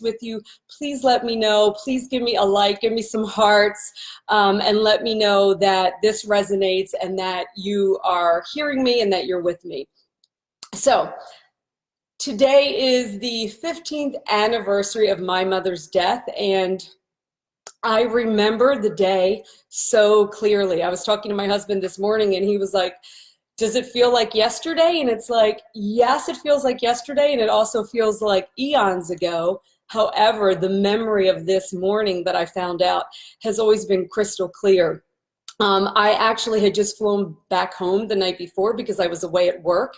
with you, please let me know. Please give me a like, give me some hearts, and let me know that this resonates and that you are hearing me and that you're with me. So today is the 15th anniversary of my mother's death, and I remember the day so clearly. I was talking to my husband this morning and he was like, does it feel like yesterday? And it's like, yes, it feels like yesterday, and it also feels like eons ago. However, the memory of this morning that I found out has always been crystal clear. I actually had just flown back home the night before because I was away at work,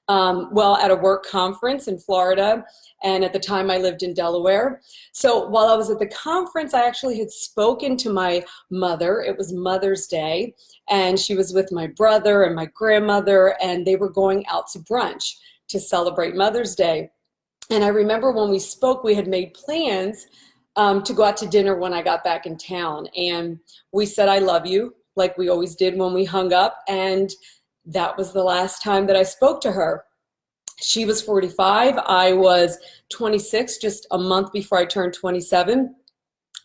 at a work conference in Florida, and at the time I lived in Delaware. So while I was at the conference, I actually had spoken to my mother. It was Mother's Day, and she was with my brother and my grandmother, and they were going out to brunch to celebrate Mother's Day. And I remember when we spoke, we had made plans to go out to dinner when I got back in town. And we said, I love you, like we always did when we hung up. And that was the last time that I spoke to her. She was 45. I was 26, just a month before I turned 27.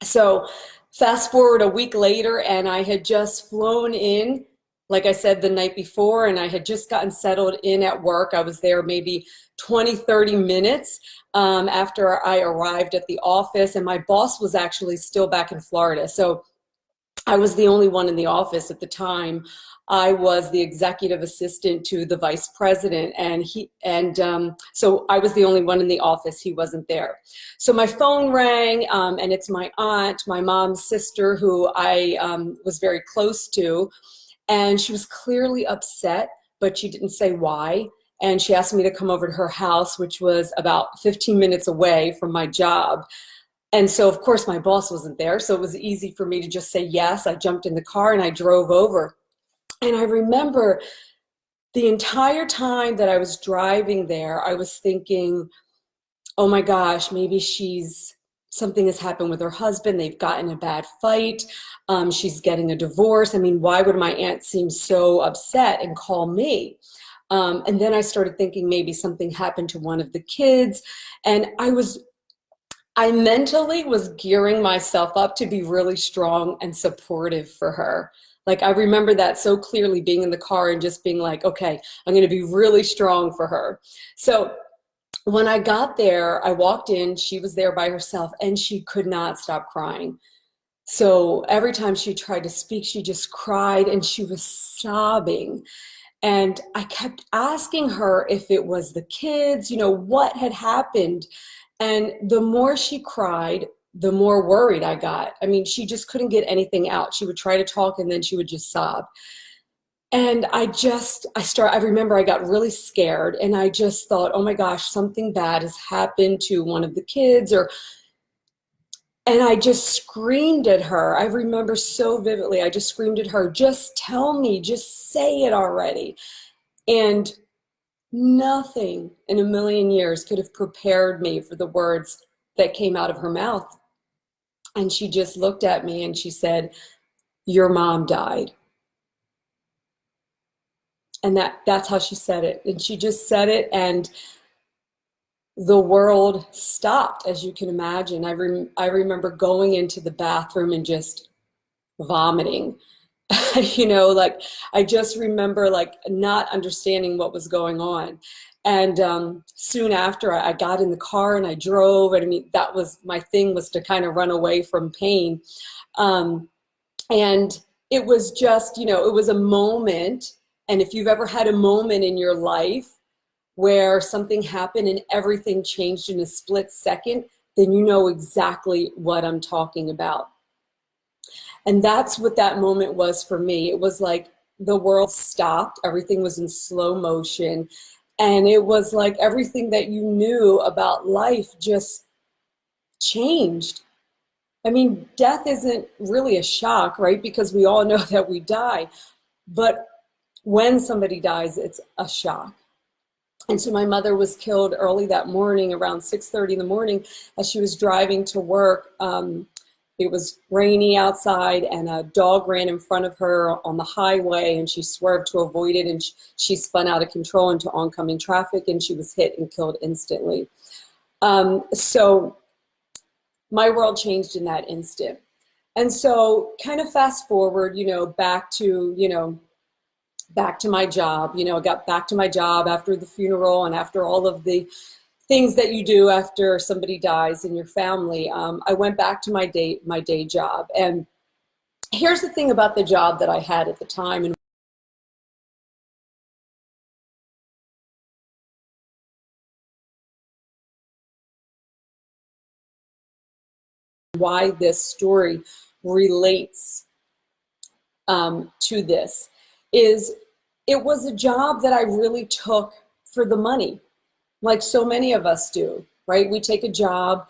So fast forward a week later, and I had just flown in, like I said, the night before, and I had just gotten settled in at work. I was there maybe 20, 30 minutes after I arrived at the office, and my boss was actually still back in Florida. So I was the only one in the office at the time. I was the executive assistant to the vice president, so I was the only one in the office. He wasn't there. So my phone rang, and it's my aunt, my mom's sister, who I was very close to, and she was clearly upset, but she didn't say why. And she asked me to come over to her house, which was about 15 minutes away from my job. And so, of course, my boss wasn't there, so it was easy for me to just say yes. I jumped in the car and I drove over. And I remember the entire time that I was driving there, I was thinking, oh my gosh, maybe something has happened with her husband. They've gotten a bad fight. She's getting a divorce. I mean, why would my aunt seem so upset and call me? And then I started thinking maybe something happened to one of the kids. And I mentally was gearing myself up to be really strong and supportive for her. Like, I remember that so clearly, being in the car and just being like, okay, I'm going to be really strong for her. So when I got there, I walked in, she was there by herself, and she could not stop crying. So every time she tried to speak, she just cried and she was sobbing. And I kept asking her if it was the kids, what had happened. And the more she cried, the more worried I got. I mean, she just couldn't get anything out. She would try to talk and then she would just sob. And I remember I got really scared, and I just thought, oh my gosh, something bad has happened to one of the kids, and I just screamed at her. I remember so vividly, I just screamed at her, just tell me, just say it already. And nothing in a million years could have prepared me for the words that came out of her mouth. And she just looked at me and she said, your mom died. And that's how she said it. And she just said it, and the world stopped, as you can imagine. I remember going into the bathroom and just vomiting. I just remember not understanding what was going on. And soon after, I got in the car and I drove. And I mean, that was my thing, was to kind of run away from pain. And it was just, it was a moment. And if you've ever had a moment in your life where something happened and everything changed in a split second, then you know exactly what I'm talking about. And that's what that moment was for me. It was like the world stopped, everything was in slow motion, and it was like everything that you knew about life just changed. I mean, death isn't really a shock, right? Because we all know that we die. But when somebody dies, it's a shock. And so my mother was killed early that morning, around 6:30 in the morning, as she was driving to work. It was rainy outside, and a dog ran in front of her on the highway, and she swerved to avoid it, and she spun out of control into oncoming traffic, and she was hit and killed instantly. So my world changed in that instant. And so kind of fast forward, back to my job. I got back to my job after the funeral and after all of the things that you do after somebody dies in your family. I went back to my day job. And here's the thing about the job that I had at the time and why this story relates to this is it was a job that I really took for the money, like so many of us do, right? We take a job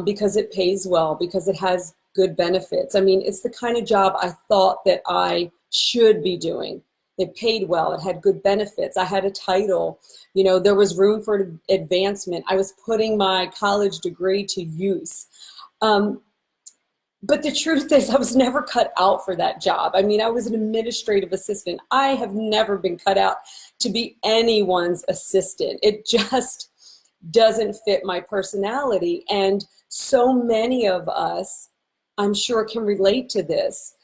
because it pays well, because it has good benefits. I mean, it's the kind of job I thought that I should be doing. It paid well, it had good benefits, I had a title, there was room for advancement, I was putting my college degree to use. But the truth is I was never cut out for that job. I mean, I was an administrative assistant. I have never been cut out to be anyone's assistant. It just doesn't fit my personality. And so many of us, I'm sure, can relate to this.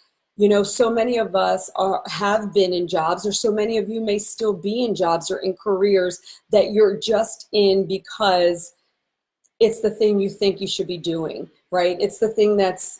So many of us have been in jobs, or so many of you may still be in jobs or in careers that you're just in because it's the thing you think you should be doing, right? It's the thing that's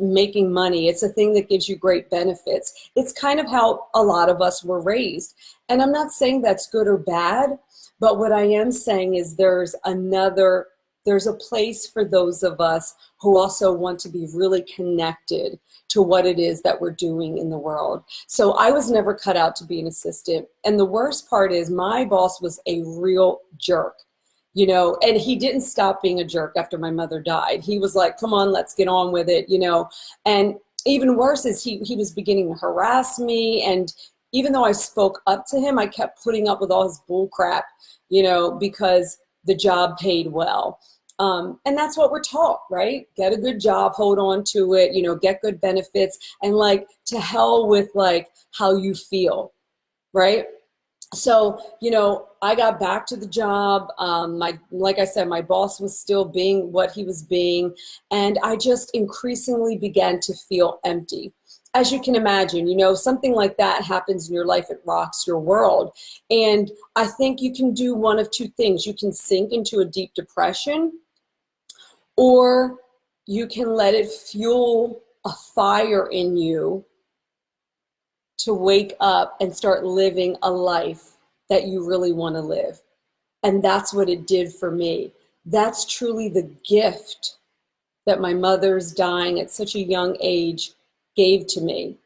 making money. It's the thing that gives you great benefits. It's kind of how a lot of us were raised. And I'm not saying that's good or bad, but what I am saying is there's a place for those of us who also want to be really connected to what it is that we're doing in the world. So I was never cut out to be an assistant. And the worst part is my boss was a real jerk. And he didn't stop being a jerk after my mother died. He was like, come on, let's get on with it, And even worse is he was beginning to harass me. And even though I spoke up to him, I kept putting up with all his bull crap, because the job paid well. And that's what we're taught, right? Get a good job, hold on to it, get good benefits, and like to hell with like how you feel, right? So, I got back to the job. Like I said, my boss was still being what he was being. And I just increasingly began to feel empty. As you can imagine, something like that happens in your life. It rocks your world. And I think you can do one of two things. You can sink into a deep depression, or you can let it fuel a fire in you to wake up and start living a life that you really want to live. And that's what it did for me. That's truly the gift that my mother's dying at such a young age gave to me.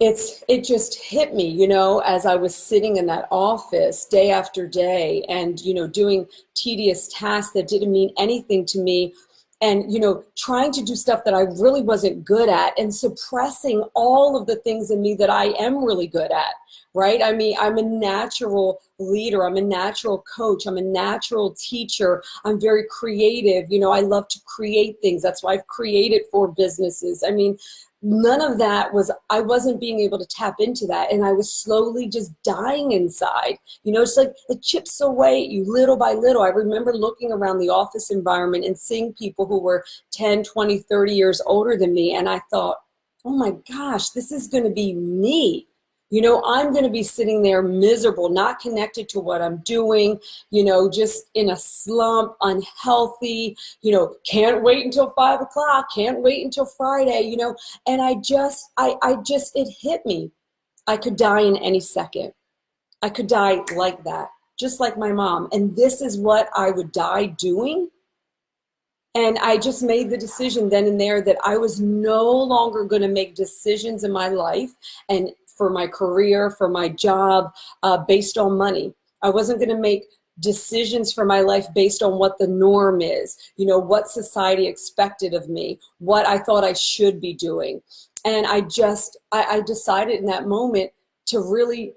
It just hit me, as I was sitting in that office day after day and, doing tedious tasks that didn't mean anything to me. And, trying to do stuff that I really wasn't good at and suppressing all of the things in me that I am really good at, right? I mean, I'm a natural leader. I'm a natural coach. I'm a natural teacher. I'm very creative. I love to create things. That's why I've created 4 businesses. I mean, none of that I wasn't being able to tap into that. And I was slowly just dying inside. It's like it chips away at you little by little. I remember looking around the office environment and seeing people who were 10, 20, 30 years older than me. And I thought, oh my gosh, this is going to be me. I'm going to be sitting there miserable, not connected to what I'm doing, just in a slump, unhealthy, can't wait until 5 o'clock, can't wait until Friday, and it hit me. I could die in any second. I could die like that, just like my mom. And this is what I would die doing. And I just made the decision then and there that I was no longer going to make decisions in my life and for my career, for my job, based on money. I wasn't going to make decisions for my life based on what the norm is, what society expected of me, what I thought I should be doing. And I decided in that moment to really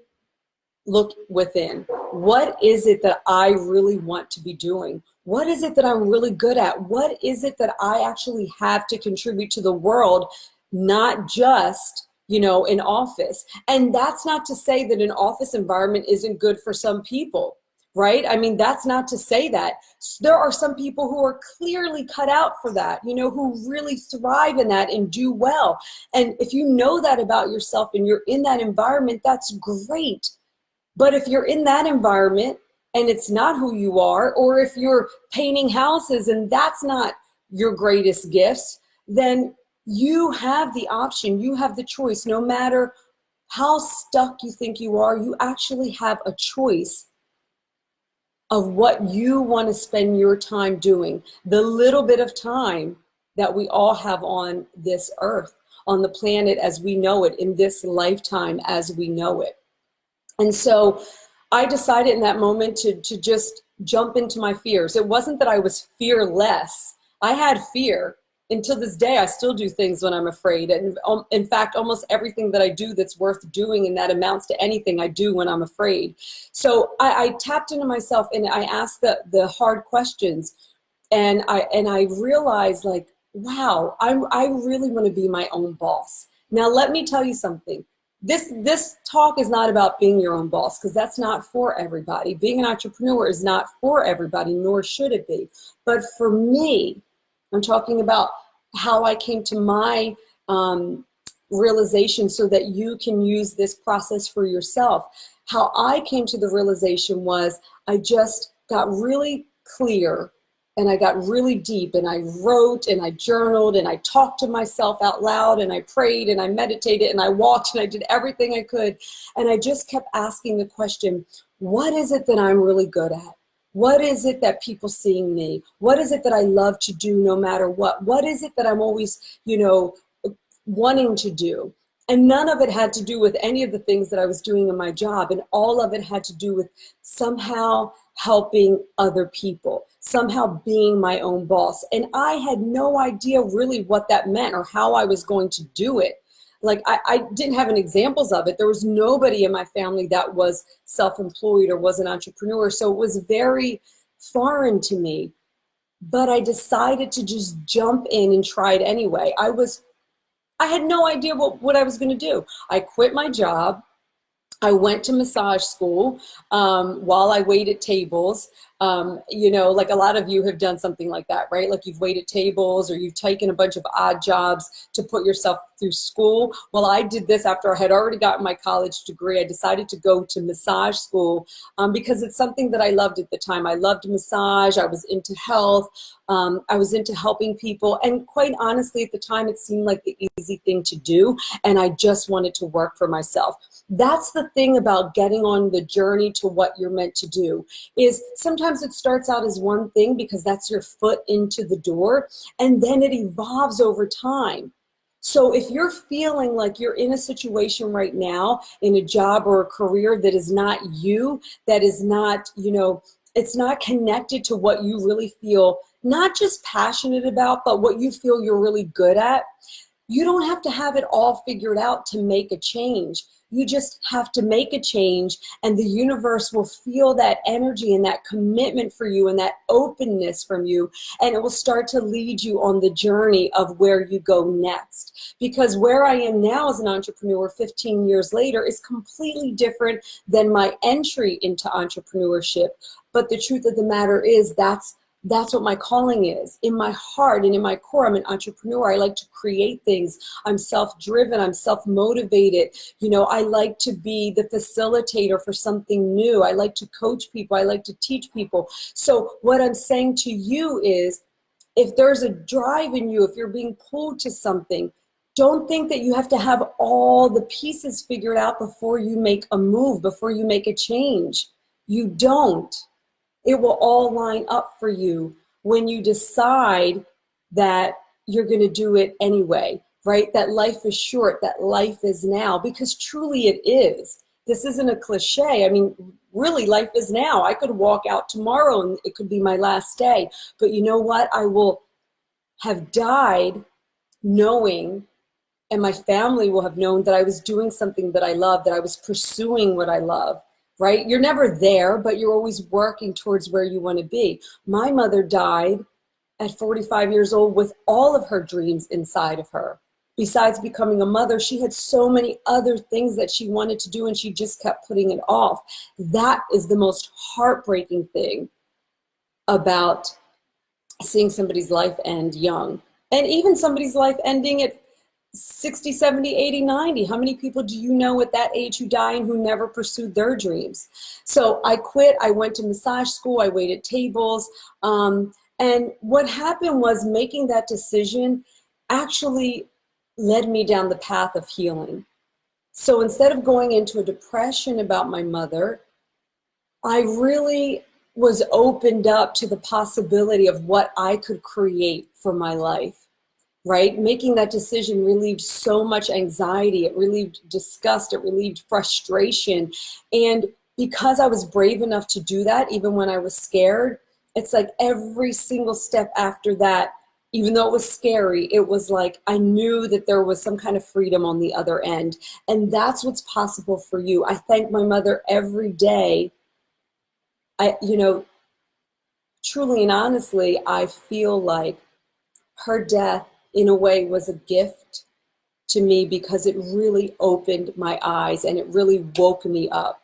look within. What is it that I really want to be doing? What is it that I'm really good at? What is it that I actually have to contribute to the world, not just in office? And that's not to say that an office environment isn't good for some people, right? I mean, that's not to say that. There are some people who are clearly cut out for that, you know, who really thrive in that and do well. And if you know that about yourself and you're in that environment, that's great. But if you're in that environment and it's not who you are, or if you're painting houses and that's not your greatest gifts, then you have the option, you have the choice. No matter how stuck you think you are, you actually have a choice of what you want to spend your time doing. The little bit of time that we all have on this earth, on the planet as we know it, in this lifetime as we know it. And so I decided in that moment to just jump into my fears. It wasn't that I was fearless. I had fear. Until this day, I still do things when I'm afraid. And in fact, almost everything that I do that's worth doing and that amounts to anything, I do when I'm afraid. So I tapped into myself and I asked the hard questions. And I realized, like, wow, I really want to be my own boss. Now, let me tell you something. This talk is not about being your own boss, because that's not for everybody. Being an entrepreneur is not for everybody, nor should it be. But for me, I'm talking about how I came to my realization so that you can use this process for yourself. How I came to the realization was I just got really clear and I got really deep and I wrote and I journaled and I talked to myself out loud and I prayed and I meditated and I walked and I did everything I could. And I just kept asking the question, what is it that I'm really good at? What is it that people seeing me? What is it that I love to do no matter what? What is it that I'm always, you know, wanting to do? And none of it had to do with any of the things that I was doing in my job. And all of it had to do with somehow helping other people, somehow being my own boss. And I had no idea really what that meant or how I was going to do it. Like I didn't have any examples of it. There was nobody in my family that was self-employed or was an entrepreneur. So it was very foreign to me. But I decided to just jump in and try it anyway. I had no idea what I was going to do. I quit my job. I went to massage school while I waited tables. You know, like a lot of you have done something like that, right? Like you've waited tables or you've taken a bunch of odd jobs to put yourself through school. Well, I did this after I had already gotten my college degree. I decided to go to massage school because it's something that I loved at the time. I loved massage. I was into health. I was into helping people. And quite honestly, at the time, it seemed like the easy thing to do. And I just wanted to work for myself. That's the thing about getting on the journey to what you're meant to do, is sometimes it starts out as one thing because that's your foot into the door, and then it evolves over time. So if you're feeling like you're in a situation right now, in a job or a career that is not you, that is not, you know, it's not connected to what you really feel, not just passionate about, but what you feel you're really good at, you don't have to have it all figured out to make a change. You just have to make a change, and the universe will feel that energy and that commitment for you and that openness from you, and it will start to lead you on the journey of where you go next. Because where I am now as an entrepreneur 15 years later is completely different than my entry into entrepreneurship. But the truth of the matter is that's what my calling is. In my heart and in my core, I'm an entrepreneur. I like to create things. I'm self-driven. I'm self-motivated. You know, I like to be the facilitator for something new. I like to coach people. I like to teach people. So what I'm saying to you is, if there's a drive in you, if you're being pulled to something, don't think that you have to have all the pieces figured out before you make a move, before you make a change. You don't. It will all line up for you when you decide that you're going to do it anyway, right? That life is short, that life is now, because truly it is. This isn't a cliche. I mean, really, life is now. I could walk out tomorrow and it could be my last day. But you know what? I will have died knowing, and my family will have known, that I was doing something that I love, that I was pursuing what I love. Right? You're never there, but you're always working towards where you want to be. My mother died at 45 years old with all of her dreams inside of her. besides becoming a mother, she had so many other things that she wanted to do and she just kept putting it off. That is the most heartbreaking thing about seeing somebody's life end young. And even somebody's life ending at 60, 70, 80, 90. How many people do you know at that age who die and who never pursued their dreams? So I quit. I went to massage school. I waited tables. And what happened was making that decision actually led me down the path of healing. So instead of going into a depression about my mother, I really was opened up to the possibility of what I could create for my life. Right? Making that decision relieved so much anxiety. It relieved disgust. It relieved frustration. And because I was brave enough to do that, even when I was scared, it's like every single step after that, even though it was scary, it was like I knew that there was some kind of freedom on the other end. And that's what's possible for you. I thank my mother every day. Truly and honestly, I feel like her death in a way was a gift to me because it really opened my eyes and it really woke me up.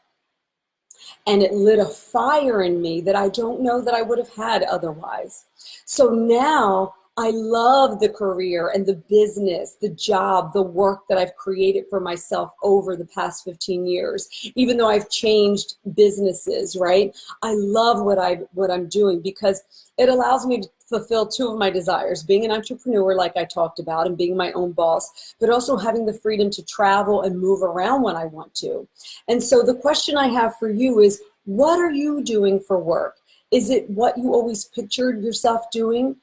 And it lit a fire in me that I don't know that I would have had otherwise. So now I love the career and the business, the job, the work that I've created for myself over the past 15 years. Even though I've changed businesses, right? I love what I'm doing because it allows me to fulfill two of my desires, being an entrepreneur like I talked about and being my own boss, but also having the freedom to travel and move around when I want to. And so the question I have for you is, what are you doing for work? Is it what you always pictured yourself doing?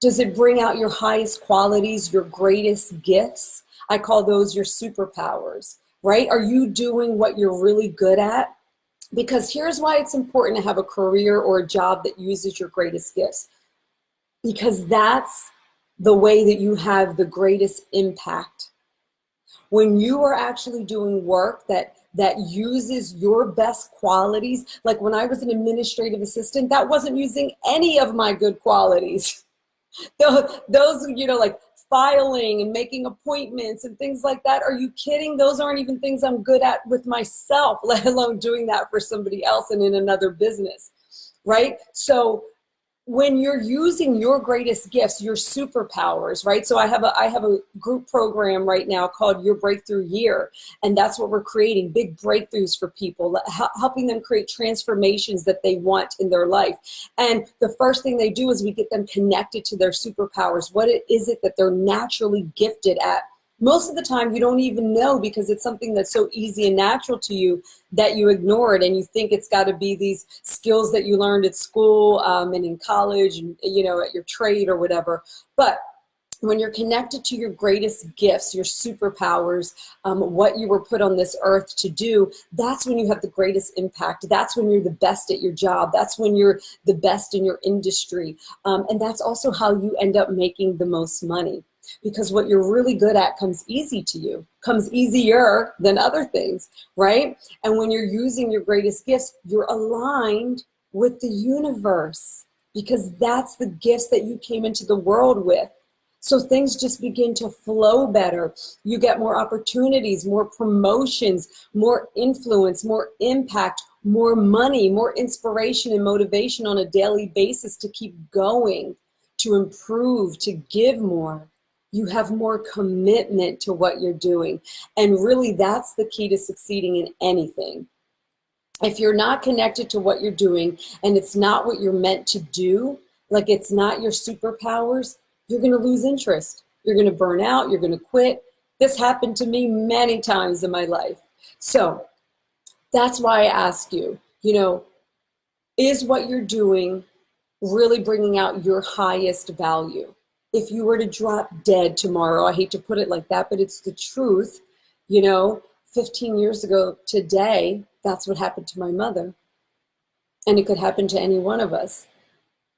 Does it bring out your highest qualities, your greatest gifts? I call those your superpowers, right? Are you doing what you're really good at? Because here's why it's important to have a career or a job that uses your greatest gifts. Because that's the way that you have the greatest impact. When you are actually doing work that uses your best qualities, like when I was an administrative assistant, that wasn't using any of my good qualities. Those, like filing and making appointments and things like that. Are you kidding? Those aren't even things I'm good at with myself, let alone doing that for somebody else and in another business, right? So when you're using your greatest gifts, your superpowers, right? So I have a group program right now called Your Breakthrough Year, and that's what we're creating, big breakthroughs for people, helping them create transformations that they want in their life. And the first thing they do is we get them connected to their superpowers. What is it that they're naturally gifted at? Most of the time you don't even know because it's something that's so easy and natural to you that you ignore it and you think it's got to be these skills that you learned at school and in college and at your trade or whatever. But when you're connected to your greatest gifts, your superpowers, what you were put on this earth to do, that's when you have the greatest impact. That's when you're the best at your job. That's when you're the best in your industry. And that's also how you end up making the most money. Because what you're really good at comes easy to you, comes easier than other things, right? And when you're using your greatest gifts, you're aligned with the universe because that's the gifts that you came into the world with. So things just begin to flow better. You get more opportunities, more promotions, more influence, more impact, more money, more inspiration and motivation on a daily basis to keep going, to improve, to give more. You have more commitment to what you're doing. And really, that's the key to succeeding in anything. If you're not connected to what you're doing and it's not what you're meant to do, like it's not your superpowers, you're going to lose interest. You're going to burn out. You're going to quit. This happened to me many times in my life. So that's why I ask you, is what you're doing really bringing out your highest value? If you were to drop dead tomorrow, I hate to put it like that, but it's the truth. 15 years ago today, that's what happened to my mother. And it could happen to any one of us.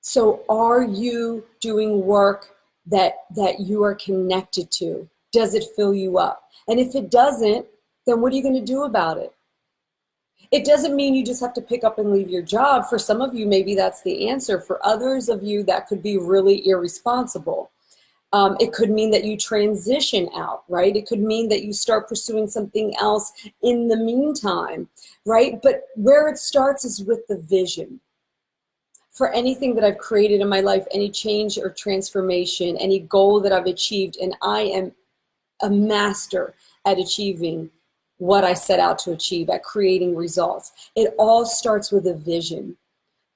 So are you doing work that you are connected to? Does it fill you up? And if it doesn't, then what are you going to do about it? It doesn't mean you just have to pick up and leave your job. For some of you, maybe that's the answer. For others of you, that could be really irresponsible. It could mean that you transition out, right? It could mean that you start pursuing something else in the meantime, right? But where it starts is with the vision. For anything that I've created in my life, any change or transformation, any goal that I've achieved, and I am a master at achieving what I set out to achieve, at creating results. It all starts with a vision.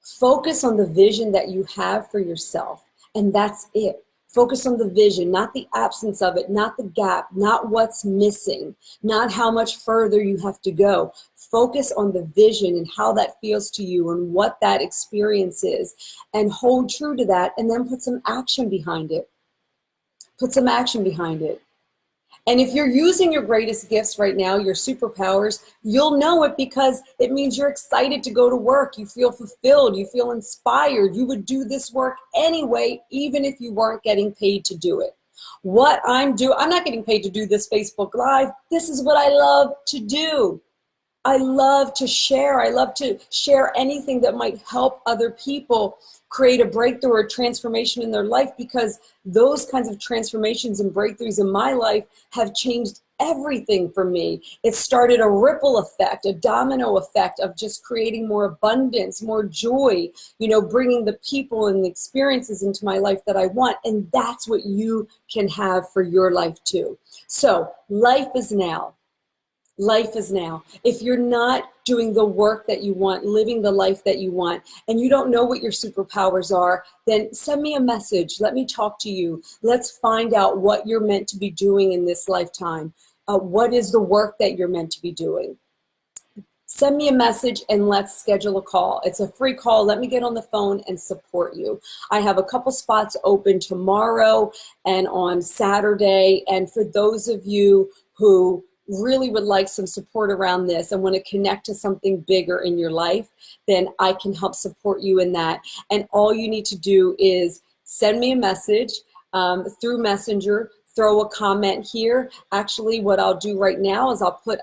Focus on the vision that you have for yourself, and that's it. Focus on the vision, not the absence of it, not the gap, not what's missing, not how much further you have to go. Focus on the vision and how that feels to you and what that experience is, and hold true to that, and then put some action behind it. Put some action behind it. And if you're using your greatest gifts right now, your superpowers, you'll know it because it means you're excited to go to work. You feel fulfilled. You feel inspired. You would do this work anyway, even if you weren't getting paid to do it. What I'm not getting paid to do this Facebook Live. This is what I love to do. I love to share. I love to share anything that might help other people create a breakthrough or transformation in their life, because those kinds of transformations and breakthroughs in my life have changed everything for me. It started a ripple effect, a domino effect of just creating more abundance, more joy, bringing the people and the experiences into my life that I want. And that's what you can have for your life too. So life is now. Life is now. If you're not doing the work that you want, living the life that you want, and you don't know what your superpowers are, then send me a message. Let me talk to you. Let's find out what you're meant to be doing in this lifetime. What is the work that you're meant to be doing? Send me a message and let's schedule a call. It's a free call. Let me get on the phone and support you. I have a couple spots open tomorrow and on Saturday. And for those of you who really would like some support around this and want to connect to something bigger in your life, then I can help support you in that. And all you need to do is send me a message through Messenger, throw a comment here. Actually, what I'll do right now is I'll put